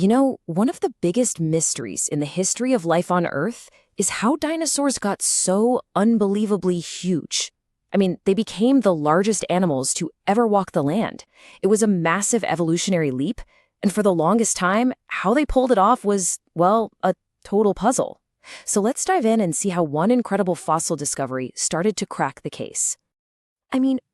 One of the biggest mysteries in the history of life on Earth is how dinosaurs got so unbelievably huge. They became the largest animals to ever walk the land. It was a massive evolutionary leap, and for the longest time, how they pulled it off was, well, a total puzzle. So let's dive in and see how one incredible fossil discovery started to crack the case.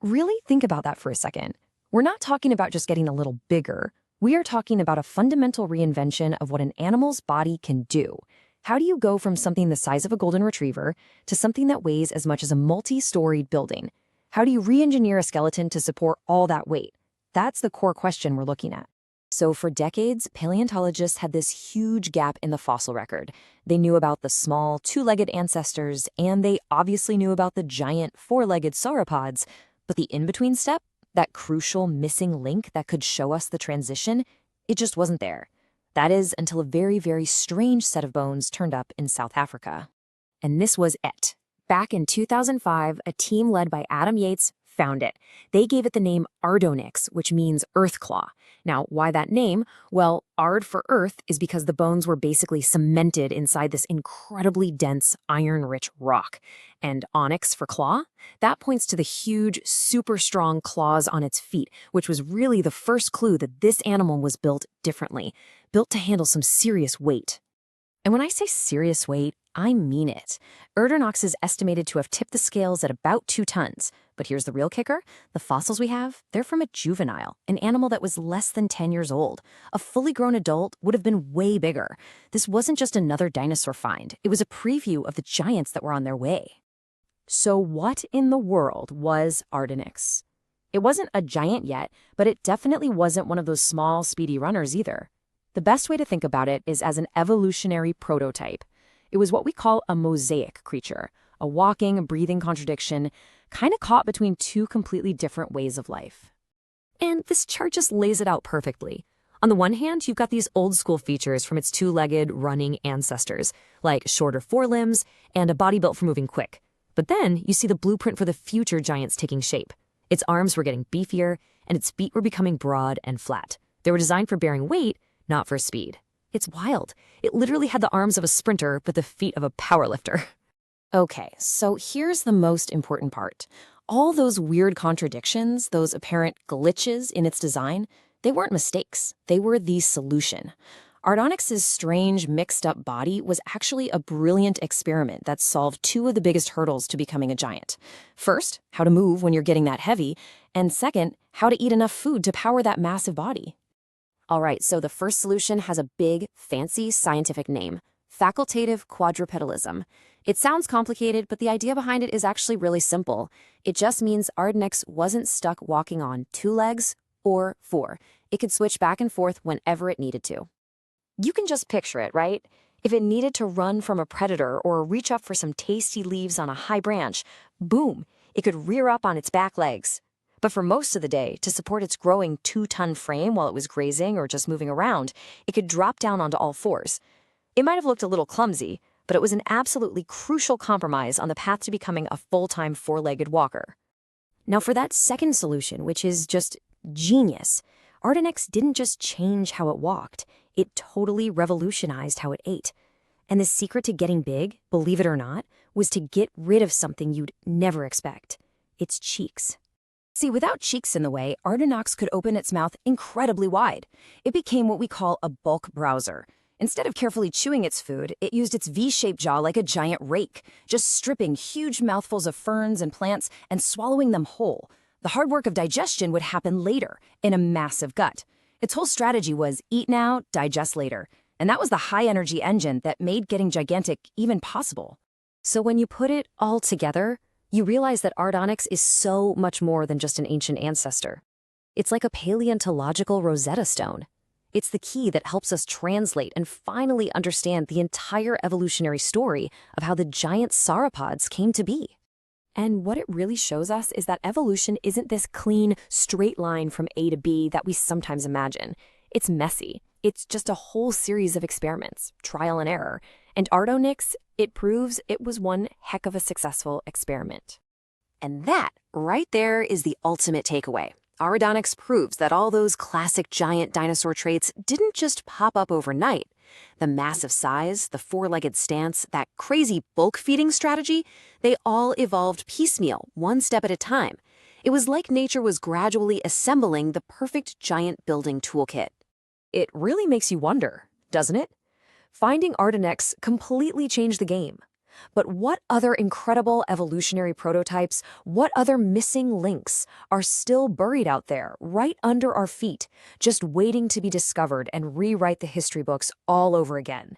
Really think about that for a second. We're not talking about just getting a little bigger. We are talking about a fundamental reinvention of what an animal's body can do. How do you go from something the size of a golden retriever to something that weighs as much as a multi-storied building? How do you re-engineer a skeleton to support all that weight? That's the core question we're looking at. So for decades, paleontologists had this huge gap in the fossil record. They knew about the small, two-legged ancestors, and they obviously knew about the giant, four-legged sauropods. But the in-between step, that crucial missing link that could show us the transition, it just wasn't there. That is, until a very, very strange set of bones turned up in South Africa. And this was it. Back in 2005, a team led by Adam Yates found it. They gave it the name Aardonyx, which means earth claw. Now, why that name? Well, Ard for earth is because the bones were basically cemented inside this incredibly dense, iron-rich rock. And onyx for claw? That points to the huge, super strong claws on its feet, which was really the first clue that this animal was built differently, built to handle some serious weight. And when I say serious weight, I mean it. Aardonyx is estimated to have tipped the scales at about 2 tons. But here's the real kicker. The fossils we have, they're from a juvenile, an animal that was less than 10 years old. A fully grown adult would have been way bigger. This wasn't just another dinosaur find. It was a preview of the giants that were on their way. So what in the world was Aardonyx? It wasn't a giant yet, but it definitely wasn't one of those small, speedy runners either. The best way to think about it is as an evolutionary prototype. It was what we call a mosaic creature, a walking, breathing contradiction, kind of caught between two completely different ways of life. And this chart just lays it out perfectly. On the one hand, you've got these old-school features from its two-legged, running ancestors, like shorter forelimbs and a body built for moving quick. But then you see the blueprint for the future giants taking shape. Its arms were getting beefier, and its feet were becoming broad and flat. They were designed for bearing weight, not for speed. It's wild. It literally had the arms of a sprinter, but the feet of a powerlifter. Okay, so here's the most important part. All those weird contradictions, those apparent glitches in its design, they weren't mistakes. They were the solution. Aardonyx's strange, mixed-up body was actually a brilliant experiment that solved two of the biggest hurdles to becoming a giant. First, how to move when you're getting that heavy, and second, how to eat enough food to power that massive body. All right, so the first solution has a big, fancy scientific name: facultative quadrupedalism. It sounds complicated, but the idea behind it is actually really simple. It just means Aardonyx wasn't stuck walking on 2 legs or 4. It could switch back and forth whenever it needed to. You can just picture it, right? If it needed to run from a predator or reach up for some tasty leaves on a high branch, boom, it could rear up on its back legs. But for most of the day, to support its growing 2-ton frame while it was grazing or just moving around, it could drop down onto all 4s. It might have looked a little clumsy, but it was an absolutely crucial compromise on the path to becoming a full-time 4-legged walker. Now for that second solution, which is just genius, Aardonyx didn't just change how it walked, it totally revolutionized how it ate. And the secret to getting big, believe it or not, was to get rid of something you'd never expect: its cheeks. See, without cheeks in the way, Aardonyx could open its mouth incredibly wide. It became what we call a bulk browser. Instead of carefully chewing its food, it used its V-shaped jaw like a giant rake, just stripping huge mouthfuls of ferns and plants and swallowing them whole. The hard work of digestion would happen later, in a massive gut. Its whole strategy was eat now, digest later. And that was the high-energy engine that made getting gigantic even possible. So when you put it all together, you realize that Aardonyx is so much more than just an ancient ancestor. It's like a paleontological Rosetta Stone. It's the key that helps us translate and finally understand the entire evolutionary story of how the giant sauropods came to be. And what it really shows us is that evolution isn't this clean, straight line from A to B that we sometimes imagine. It's messy. It's just a whole series of experiments, trial and error. And Aardonyx, it proves it was one heck of a successful experiment. And that, right there, is the ultimate takeaway. Aardonyx proves that all those classic giant dinosaur traits didn't just pop up overnight. The massive size, the four-legged stance, that crazy bulk-feeding strategy, they all evolved piecemeal, one step at a time. It was like nature was gradually assembling the perfect giant building toolkit. It really makes you wonder, doesn't it? Finding Aardonyx completely changed the game. But what other incredible evolutionary prototypes, what other missing links are still buried out there, right under our feet, just waiting to be discovered and rewrite the history books all over again?